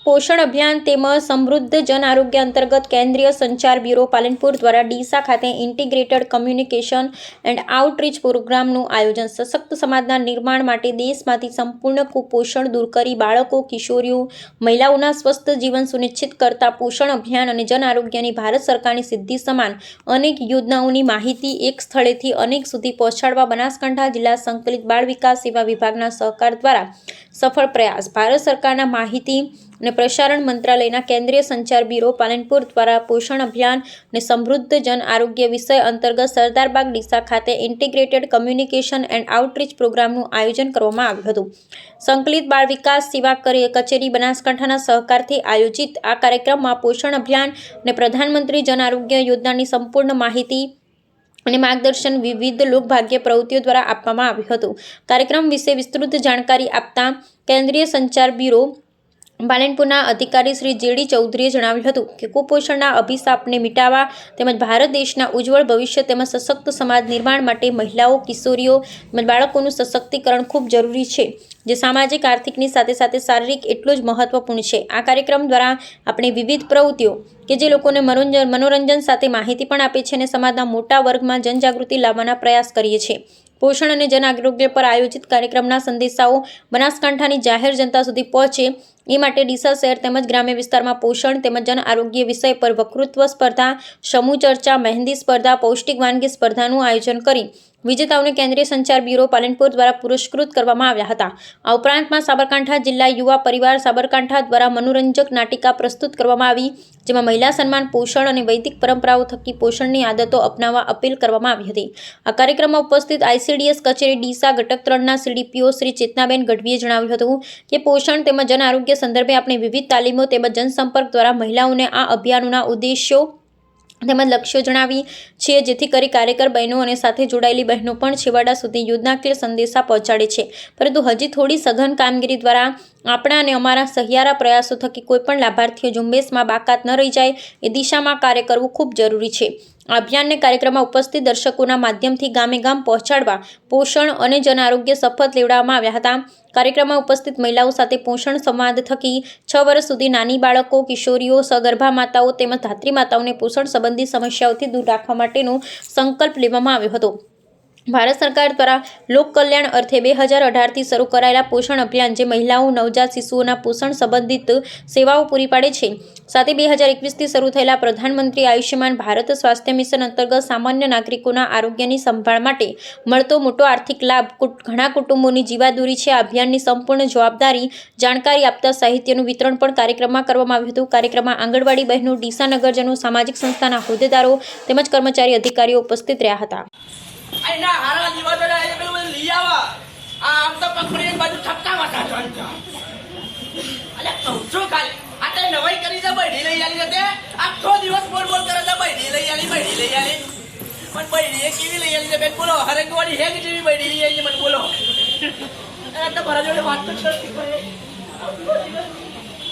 પોષણ અભિયાન તેમજ સમૃદ્ધ જન આરોગ્ય અંતર્ગત કેન્દ્રીય સંચાર બ્યુરો પાલનપુર દ્વારા ડીસા ખાતે ઇન્ટિગ્રેટેડ કમ્યુનિકેશન એન્ડ આઉટરીચ પ્રોગ્રામનું આયોજન સશક્ત સમાજના નિર્માણ માટે દેશમાંથી સંપૂર્ણ કુપોષણ દૂર કરી બાળકો, કિશોરીઓ, મહિલાઓના સ્વસ્થ જીવન સુનિશ્ચિત કરતા પોષણ અભિયાન અને જન આરોગ્યની ભારત સરકારની સિદ્ધિ સમાન અનેક યોજનાઓની માહિતી એક સ્થળેથી અનેક સુધી પહોંચાડવા બનાસકાંઠા જિલ્લા સંકલિત બાળ વિકાસ સેવા વિભાગના સહકાર દ્વારા સફળ પ્રયાસ. ભારત સરકારના માહિતી અને પ્રસારણ મંત્રાલયના કેન્દ્રીય સંચાર બ્યુરો પાલનપુર દ્વારા પોષણ અભિયાન અને સમૃદ્ધ જન આરોગ્ય વિષય અંતર્ગત સરદારબાગ ડીસા ખાતે ઇન્ટિગ્રેટેડ કમ્યુનિકેશન એન્ડ આઉટરીચ પ્રોગ્રામનું આયોજન કરવામાં આવ્યું હતું. સંકલિત બાળ વિકાસ સેવા કચેરી બનાસકાંઠાના સહકારથી આયોજિત આ કાર્યક્રમમાં પોષણ અભિયાન અને પ્રધાનમંત્રી જન આરોગ્ય યોજનાની સંપૂર્ણ માહિતી અને માર્ગદર્શન વિવિધ લોકભાગ્ય પ્રવૃત્તિઓ દ્વારા આપવામાં આવ્યું હતું. કાર્યક્રમ વિશે વિસ્તૃત જાણકારી આપતા કેન્દ્રીય સંચાર બ્યુરો પાલનપુરના અધિકારી શ્રી જેડી ચૌધરીએ જણાવ્યું હતું કે કુપોષણના અભિશાપને મિટાવવા તેમજ ભારત દેશના ઉજ્જવળ ભવિષ્ય તેમજ સશક્ત સમાજ નિર્માણ માટે મહિલાઓ, કિશોરીઓ તેમજ બાળકોનું સશક્તિકરણ ખૂબ જરૂરી છે, જે સામાજિક આર્થિકની સાથે સાથે શારીરિક એટલું જ મહત્વપૂર્ણ છે. આ કાર્યક્રમ દ્વારા આપણે વિવિધ પ્રવૃત્તિઓ કે જે લોકોને મનોરંજન સાથે માહિતી પણ આપે છે અને સમાજના મોટા વર્ગમાં જનજાગૃતિ લાવવાના પ્રયાસ કરીએ છીએ. પોષણ અને જન આરોગ્ય પર આયોજિત કાર્યક્રમના સંદેશાઓ બનાસકાંઠાની જાહેર જનતા સુધી પહોંચે એ માટે ડીસા શહેર તેમજ ગ્રામ્ય વિસ્તારમાં પોષણ તેમજ જન આરોગ્ય વિષય પર વક્તૃત્વ સ્પર્ધા, સમૂહ ચર્ચા, મહેંદી સ્પર્ધા, પૌષ્ટિક વાનગી સ્પર્ધાનું આયોજન કરી વિજેતાઓને કેન્દ્રીય સંચાર બ્યુરો પાલનપુર દ્વારા પુરસ્કૃત કરવામાં આવ્યા હતા. આ ઉપરાંતમાં સાબરકાંઠા જિલ્લા યુવા પરિવાર સાબરકાંઠા દ્વારા મનોરંજક નાટિકા પ્રસ્તુત કરવામાં આવી, જેમાં મહિલા સન્માન, પોષણ અને વૈદિક પરંપરાઓ થકી પોષણની આદતો અપનાવવા અપીલ કરવામાં આવી હતી. આ કાર્યક્રમમાં ઉપસ્થિત ICDS કચેરી ડીસા ઘટક 3ના CDPO શ્રી ચેતનાબેન ગઢવીએ જણાવ્યું હતું કે પોષણ તેમજ જન આરોગ્ય સંદર્ભે આપણે વિવિધ તાલીમો તેમજ જનસંપર્ક દ્વારા મહિલાઓને આ અભિયાનોના ઉદ્દેશ્યો તેમજ લક્ષ્યો જણાવી છે, જેથી કરી કાર્યકર બહેનો અને સાથે જોડાયેલી બહેનો પણ છેવાડા સુધી યોજનાકીય સંદેશા પહોંચાડે છે. પરંતુ હજી થોડી સઘન કામગીરી દ્વારા આપણા અને અમારા સહિયારા પ્રયાસો થકી કોઈપણ લાભાર્થીઓ ઝુંબેશમાં બાકાત ન રહી જાય એ દિશામાં કાર્ય કરવું ખૂબ જરૂરી છે. આ અભિયાનને કાર્યક્રમમાં ઉપસ્થિત દર્શકોના માધ્યમથી ગામે ગામ પહોંચાડવા પોષણ અને જન આરોગ્ય શપથ લેવડાવવામાં આવ્યા હતા. કાર્યક્રમમાં ઉપસ્થિત મહિલાઓ સાથે પોષણ સંવાદ થકી 6 વર્ષ સુધી નાની બાળકો, કિશોરીઓ, સગર્ભા માતાઓ તેમજ ધાત્રી માતાઓને પોષણ સંબંધી સમસ્યાઓથી દૂર રાખવા માટેનો સંકલ્પ લેવામાં આવ્યો હતો. ભારત સરકાર દ્વારા લોક કલ્યાણ અર્થે 2018થી શરૂ કરાયેલા પોષણ અભિયાન જે મહિલાઓ, નવજાત શિશુઓના પોષણ સંબંધિત સેવાઓ પૂરી પાડે છે, સાથે 2021થી શરૂ થયેલા પ્રધાનમંત્રી આયુષ્યમાન ભારત સ્વાસ્થ્ય મિશન અંતર્ગત સામાન્ય નાગરિકોના આરોગ્યની સંભાળ માટે મળતો મોટો આર્થિક લાભ ઘણા કુટુંબોની જીવાદોરી છે. આ અભિયાનની સંપૂર્ણ જવાબદારી જાણકારી આપતા સાહિત્યનું વિતરણ પણ કાર્યક્રમમાં કરવામાં આવ્યું હતું. કાર્યક્રમમાં આંગણવાડી બહેનો, ડીસા નગરજનો, સામાજિક સંસ્થાના હોદ્દેદારો તેમજ કર્મચારી અધિકારીઓ ઉપસ્થિત રહ્યા હતા. આના હારા દીવાડા એ પેલું લઈ આવા આમ તો પકડીને બાજુ ઠપકા વાટા ચાલતા અલે કહું ખાલી આ તે નવાઈ કરી છે બૈડી લઈ આલી તે આખો દિવસ બોલ કરે છે બૈડી લઈ આલી પણ બૈડી કેવી લઈ આલી બેન બોલો હરંગવાડી હે કે જેવી બૈડી લઈ આલી મને બોલો આ તો ભરા જોડે વાત કરતી પડે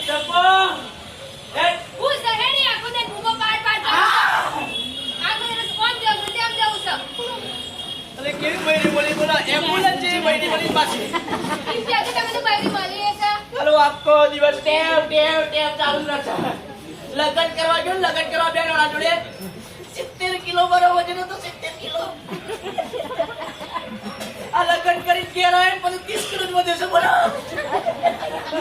ચપો એ હું સહેણી આખો દે ભૂકો પાડ આખો દે કોણ દેવ તેમ દેવ છે અરે કેવી બૈડી બોલી બોલો એમ્બ્યુલન્સ જેવી બૈડી બોલી પાછી ઇન્ડિયા કે તમે તો બૈડી બોલી છે હાલો આખો દિવસ ટેવ ચાલુ રાખે લગન કરવા જો લગન કરવા બેન વાળા જોડે 70 કિલો બરો વજન તો 70 કિલો આ લગન કરી કે રહે પણ 30 કિલો વધે છે બોલો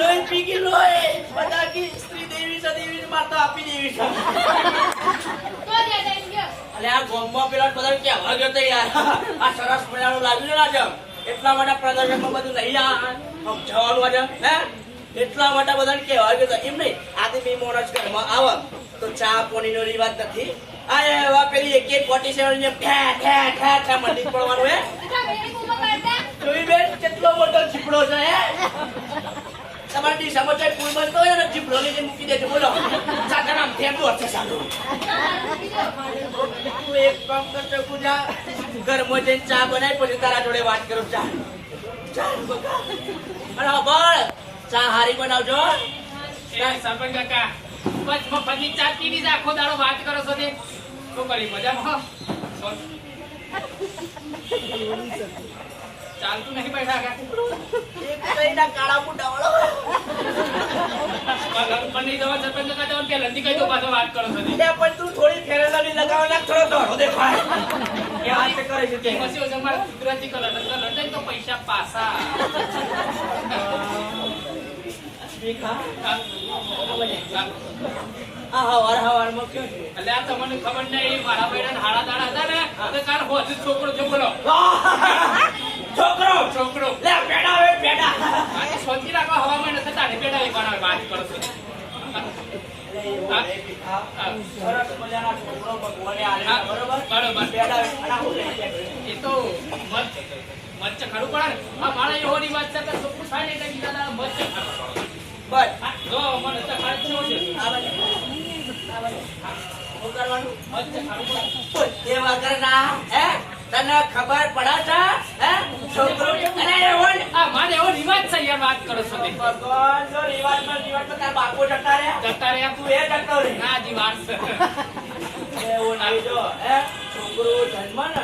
લોહી પી ગઈ લોહી બધા કી સ્ત્રી દેવી સદેવી માતા આપી દેવી છે તો દે દે અલે આ ગોમમાં પેલા બધા કે વાગ્યો તો યાર આ સરસ મજાનું લાગ્યું ને આજ એટલા માટે પ્રદર્શનમાં બધું લઈ આ જવાનું આજે હે એટલા માટે બધાને કે વાગ્યો તો એમ નહીં આથી બે મોરસ ઘરમાં આવ તો ચા પાણીનો રિવાજ નથી આ એવા પેલી AK 47 ને ઠા મંડી પડવાનું હે જોઈ બેન કેટલો મોટો જીપડો છે હે તમારી સમોસા પૂર બનતો હોય ને જીપડો લઈને મૂકી દેજો બોલો ચાકા નામ થેબો છે સાલો તું એક કામ કરતો પૂજા ઘરમાં જઈને ચા બનાવી પછી તારા જોડે વાત કરું ચા અને બોલ ચા હારી બનાવજો સરપંચ કાકા બસ મફતની ચા પીવી છે આખો દાડો વાત કરો છો તે શું કરી મજામાં ચાલતું નહીં બેઠા કા એક કઈના કાળા બુટાવાળો બની જવા સરપંચ કાકા જવાનું કે લંડી કઈ તો પાછો વાત કરો છો તે. એ પણ તું થોડી ફેરેલાની લગાવવાના થોડો ધોળો દેખાય કે વાત કરે છે તે પછી ઓછા મારે કુદરતી કલર લંડન તો પૈસા પાછા ભીખા આ હવાર હવારમાં ક્યાં છે એટલે આ તમને ખબર નહીં મારા બેડા હાડા દાડા હતા ને તો કાલ હોજ છોકરો છોકરો છોકરો છોકરો લે પેડા હવે પેડા આ સોચી રાખો હવામાં નથી તારે બેડા એ બનાવે વાત કરો છો સરસ મજાના છોકરો ભગવાને આલેલા બરોબર બરોબર. પેડા ખાના હું લઈ જાય એ તો મચ્છ ખરું પડે ને આ મારા એવોની વાત છે કે છોકરું થાય ને એટલે બીજા દાડા મચ્છ ખરું પડે. બસ હા, જો મને તો ખાલી શું છે આ બાજુ. શું કરવાનું મચ્છ ખરું પડે. બોલ, એ વગરના હે તને ખબર પડે છે હે છોકરો અરે એવો ને આ મારે એવો રિવાજ છે યાર વાત કરો છો તે. ભગવાન જો રિવાજમાં તાર બાપો જતા રહ્યા જતા રહ્યા તું એ જતો રહે ના જી વાત છે એવું નહીં જો હે છોકરો જન્મ ને